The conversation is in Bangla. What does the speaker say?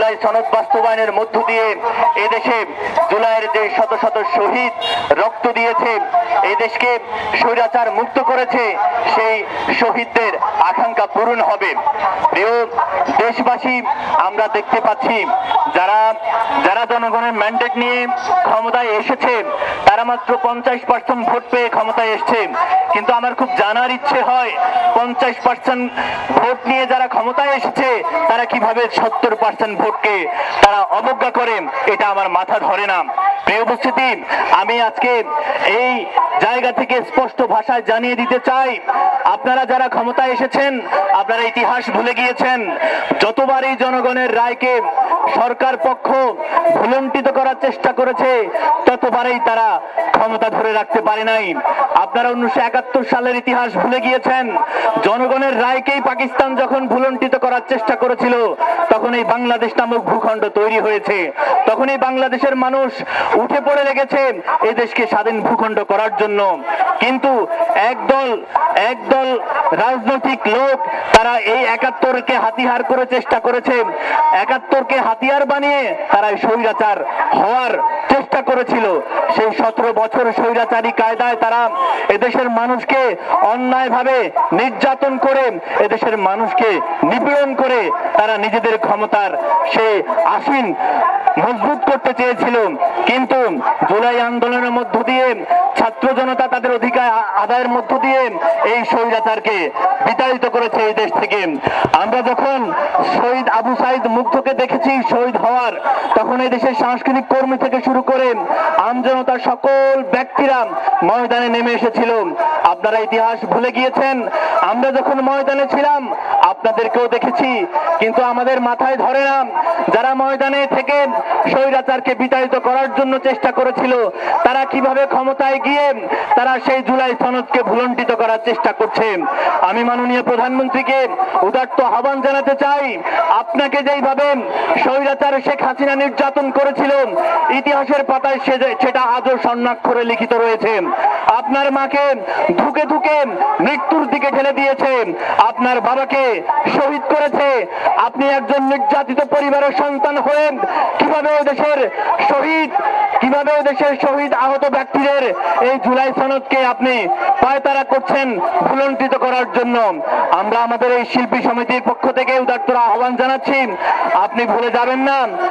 জুলাই সনদ বাস্তবায়নের মধ্য দিয়ে এদেশে জুলাইয়ের যে শত শত শহীদ রক্ত দিয়েছে, এই দেশকে স্বৈরাচার মুক্ত করেছে, সেই শহীদদের আকাঙ্ক্ষা পূরণ হবে। প্রিয় দেশবাসী, আমরা দেখতে পাচ্ছি যারা যারা জনগণের ম্যান্ডেট নিয়ে ক্ষমতায় এসেছে তারা মাত্র 50% ভোট পেয়ে ক্ষমতায় এসছে। কিন্তু আমার খুব জানার ইচ্ছে হয় 50% ভোট নিয়ে যারা ক্ষমতায় এসেছে তারা কিভাবে 70% ভোটকে তারা অবজ্ঞা করে, এটা আমার মাথা ধরে না। প্রিয় উপস্থিতি, আমি আজকে এই জায়গা থেকে স্পষ্ট ভাষায় জানিয়ে দিতে চাই, আপনারা যারা ক্ষমতায় এসেছেন আপনারা ইতিহাস ভুলে গিয়েছেন। যতবারই জনগণের রায়কে সরকার পক্ষ ভুলুণ্ঠিত করার চেষ্টা করেছে ততবারই তারা ক্ষমতা ধরে রাখতে পারে নাই। আপনারা 1971 সালের ইতিহাস ভুলে গিয়েছেন। জনগণের রায়কেই পাকিস্তান যখন ভুলুণ্ঠিত করার চেষ্টা করেছিল তখন এই বাংলাদেশ নামক ভূখণ্ড তৈরি হয়েছে। তখন এই বাংলাদেশের মানুষ উঠে পড়ে লেগেছে এই দেশকে স্বাধীন ভূখণ্ড করার জন্য। কিন্তু একদল রাজনৈতিক লোক তারা এই 71কে হাতিয়ার করে চেষ্টা করেছে। 71কে হাতিয়ার বানিয়ে তারা স্বৈরাচার হওয়ার চেষ্টা করেছিল। সেই 17 বছর স্বৈরাচারী কায়দায় তারা এদেশের মানুষকে অন্যায়ভাবে নির্যাতন করে, এদেশের মানুষকে নিপীড়ন করে তারা নিজেদের ক্ষমতার সেই আসীন মজবুত করতে চেয়েছিল। কিন্তু জুলাই আন্দোলনের মধ্য দিয়ে ছাত্র জনতা তাদের অধিকার আদায়ের মধ্য দিয়ে এই স্বৈরাচারকে বিতাড়িত করেছে এই দেশ থেকে। আমরা যখন শহীদ আবু সাইদ মুগ্ধকে দেখেছি শহীদ হওয়ার, তখন এই দেশের সাংস্কৃতিক কর্মী থেকে শুরু করে আমজনতার সকল ব্যক্তিরা ময়দানে নেমে এসেছিল। আপনারা ইতিহাস ভুলে গিয়েছেন। আমরা যখন ময়দানে ছিলাম আপনাদেরকেও দেখেছি, কিন্তু আমাদের মাথায় ধরে না যারা ময়দানে থেকে স্বৈরাচারকে বিতাড়িত করার জন্য চেষ্টা করেছিল তারা কিভাবে ক্ষমতায় গিয়ে তারা সেই জুলাই সনদকে ভুলুণ্ঠিত করার চেষ্টা করছে। আমি মাননীয় প্রধানমন্ত্রীকে উদাত্ত আহ্বান জানাতে চাই, আপনাকে যেইভাবে স্বৈরাচার শেখ হাসিনা নির্যাতন করেছিল ইতিহাসের পাতায় সেটা আজও স্বর্ণাক্ষরে লিখিত রয়েছে। আপনার মাকে ধুকে ধুকে মৃত্যুর দিকে ঠেলে দিয়েছে, আপনার বাবাকে শহীদ করেছে। আপনি একজন নির্যাতিত পরিবারের সন্তান হয়ে কিভাবে দেশের শহীদ আহত ব্যক্তিদের এই জুলাই সনদকে আপনি পায়তারা করছেন ভুলুণ্ঠিত করার জন্য। আমরা আমাদের এই শিল্পী সমিতির পক্ষ থেকে উদাত্ত আহ্বান জানাচ্ছি, আপনি ভুলে যাবেন না